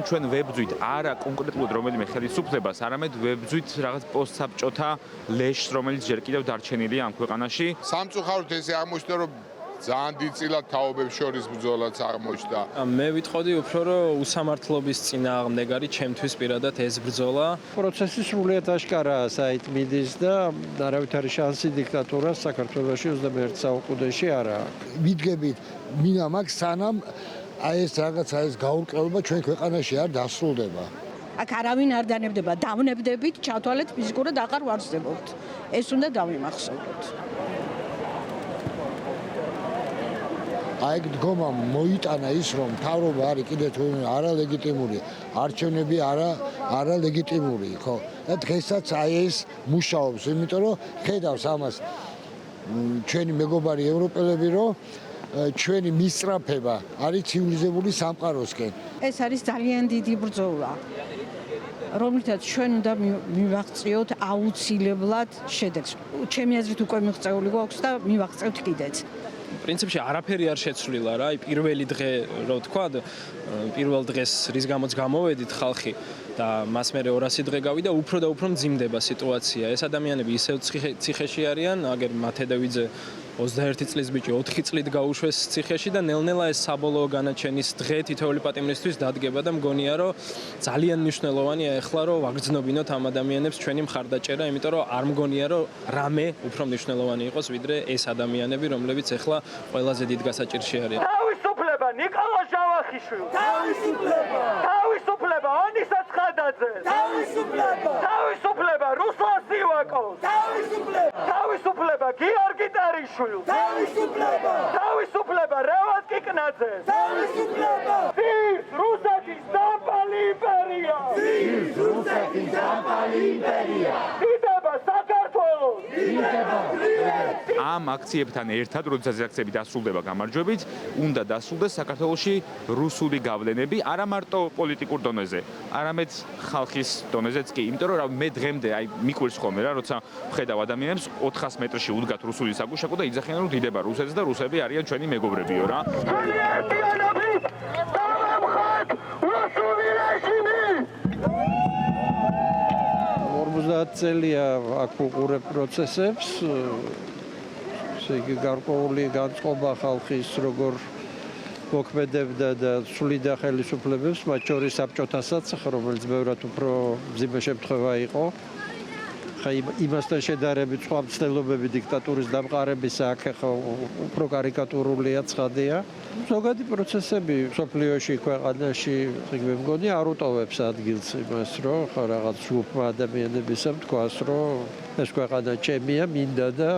ჩვენ ვებძვით არა კონკრეტულად რომელიმე ხელისუფლებას, არამედ ვებძვით რაღაც პოსტსაბჭოთა ლეშს, რომელიც ჯერ კიდევ დარჩენილია ამ ქვეყანაში. სამწუხაროდ ესე აღმოჩნდა, რომ ძალიან დიდწილად თაობებს შორის ბრძოლაც აღმოჩნდა. მე ვიტყოდი უფრო რომ უსამართლობის წინააღმდეგარი ჩემთვის პირადად ეს ბრძოლა. პროცესი სრულიად აშკარაა საით მიდის და არავითარი შანსი დიქტატურას საქართველოში 21 საუკუნეში არაა. მიდგებით მინა მაქვს სანამ ეს რაღაცა ეს გაურკვევება ჩვენ ქვეყანაში არ დასრულდება. აქ არავინ არ დანებდება, დავნებდებით, ჩავთვალეთ ფიზიკურად აღარ ვარსდებობთ. ეს უნდა დავიმახსოვროთ. აი დგომა მოიტანა ის რომ მთავრობა არის კიდევ თუ არალეგიტიმური, არჩევნები არალეგიტიმური, ხო? და დღესაც აი ეს მუშაობს, იმიტომ რომ ხედავს ამას ჩვენი მეგობარი ევროპელები რომ ჩვენი მისწრაფება არის ცივილიზებული სამყაროსკენ. ეს არის ძალიან დიდი ბრძოლა, რომლითაც ჩვენ უნდა მივაღწიოთ აუცილებლად შედეგს. ჩემი აზრით უკვე მიღწეული გვაქვს და მივაღწევთ კიდეც. პრინციპში არაფერი არ შეცვლილა რა, პირველი დღე, რო ვთქვა, პირველ დღეს რის გამოც გამოვედით ხალხი და მას მერე 200 დღე გავიდა, უფრო და უფრო მძიმდება სიტუაცია. ეს ადამიანები ისევ ციხეში არიან, აგერ მათედევიძე 21 წლის ბიჭი 4 წლით გაუშვეს ციხეში და ნელ-ნელა ეს საბოლოო განაჩენის დღე თითოეული პატიმრისთვის დადგება და მგონია რომ ძალიან მნიშვნელოვანია ახლა რომ ვაგრძნობინოთ ამ ადამიანებს ჩვენი მხარდაჭერა, იმიტომ რომ არ მგონია რომ რამე უფრო მნიშვნელოვანი იყოს ვიდრე ეს ადამიანები, რომლებიც ახლა ყველაზე დიდ გასაჭირში არიან. თავისუფლება ნიკოლოზ ჟავახიშვილი. თავისუფლება ანისა ცხადაძე. თავისუფლება რუსლან სივაკოვს. თავისუფლება გიორგი ტარიშვილი. თავისუფლება რევაზ კიკნაძეს. რუსეთის დამპალი იმპერია. დიდება საქართველოს. ამ აქციებთან ერთად, როდესაც აქციები დასრულდება გამარჯვებით, უნდა დასრულდეს საქართველოში რუსული გავლენები, არა მარტო პოლიტიკურ დონეზე, არამედ ხალხის დონეზეც კი. იმიტომ რომ მე დღემდე მიკვირს ხოლმე რა, როცა ვხედავ ადამიანებს 400 მეტრში უდგათ რუსული საგუშაგო და იძახიან რომ დიდება რუსეთს და რუსები არიან ჩვენი მეგობრებიო რა. წელია აქ უყურებ პროცესებს, ესე იგი გარკვეული განწყობა ხალხის როგორ მოქმედებდა და სულიდა ხელისუფლებებს, მათ შორის საბჭოთასაც, რომელიც ბევრად უფრო მძიმე შემთხვევა იყო. ხა იმასთან შედარებით სხვა მცდელობები დიქტატურის დამყარების აქ ხა უფრო კარიკატურულია ცხადია. ზოგადი პროცესები სოფლიოში, ქვეყანაში, მე მგონი არ უტოვებს ადგილს იმას, რომ ხა რაღაც ჯგუფმა ადამიანებისა თქვას, რომ ეს ქვეყანა ჩემია, მინდა და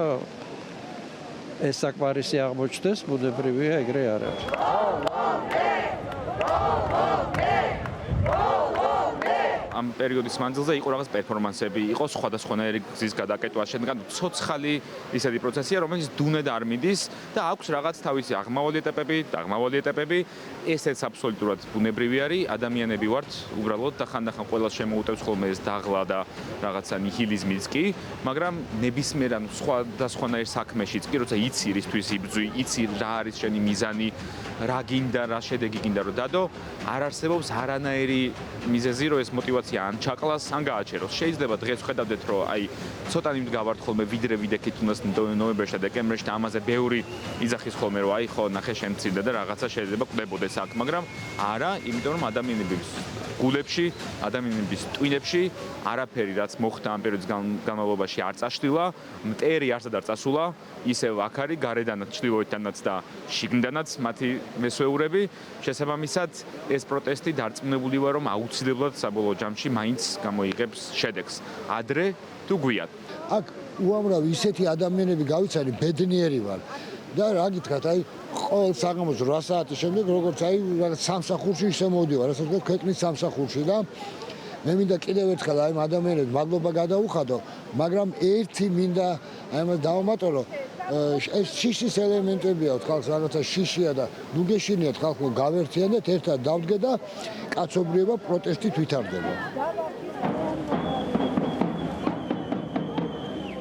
ეს საკმარისი აღმოჩნდეს, ბუნებრივია, ეგრე არ არის. ამ პერიოდის მანძილზე იყო რაღაც პერფორმანსები, იყო სხვადასხვანაირი გზის გადაკეტვა, შენგან ცოცხალი ისეთი პროცესია, რომელიც დუნედ არ მიდის და აქვს რაღაც თავისი აღმავალი ეტაპები, ესეც აბსოლუტურად ბუნებრივი არის, ადამიანები ვართ, უბრალოდ და ხანდახან ყველას შემოუტევს ხოლმე ეს დაღლა და რაღაცა ნიჰილიზმიც კი, მაგრამ ნებისმიერ ან სხვადასხვანაირ საქმეშიც კი, როცა იცი რისთვის იბრძვი, იცი რა არის შენი მიზანი, რა გინდა, რა შედეგი გინდა რომ დადო, არ არსებობს არანაირი მიზეზი, რომ ეს მოტივაცია ან ჩაყლას, ან გააჩეროს. შეიძლება დღეს ხედავდეთ, რომ აი ცოტა მიმდგავართ ხოლმე ვიდრე ვიდექით თუნდაც ნოემბერში და დეკემბერში და ამაზე ბევრი იძახის ხოლმე, რომ აი ხო, ნახე შემცირდა და რაღაცა შეიძლება კვდებოდეს აქ, მაგრამ არა, იმიტომ რომ ადამიანების გულებში, ადამიანების ტვინებში არაფერი რაც მოხდა ამ პერიოდის განმავლობაში არ წაშლილა, მტერი არსად არ წასულა, ისევ აქ არის გარედანაც, ჩრდილოეთიდანაც და შიგნიდანაც მათი მესვეურები. შესაბამისად, ეს პროტესტი დარწმუნებული ვარ, რომ აუცილებლად საბოლოო ჯამში მაინც გამოიღებს შედეგს. ადრე თუ გვიან. აქ უამრავ ისეთი ადამიანები გავიცანი, ბედნიერი ვარ. და რა გითხრათ, აი ყოველ საღამოს 8 საათის შემდეგ, როგორც აი რაღაც სამსახურში ისე მოდივარ, რასაც ვთქვი, ქვეყნის სამსახურში და მე მინდა კიდევ ერთხელ აი ადამიანებს მადლობა გადაუხადო, მაგრამ ერთი მინდა აი ამას დავამატო, ეს შიშის ელემენტებია, ხალხს რაღაცა შიშია და ნუ გეშინიათ ხალხო გავერთიანდეთ, ერთად დავდგე და კაცობრიობა პროტესტით ვითარდება.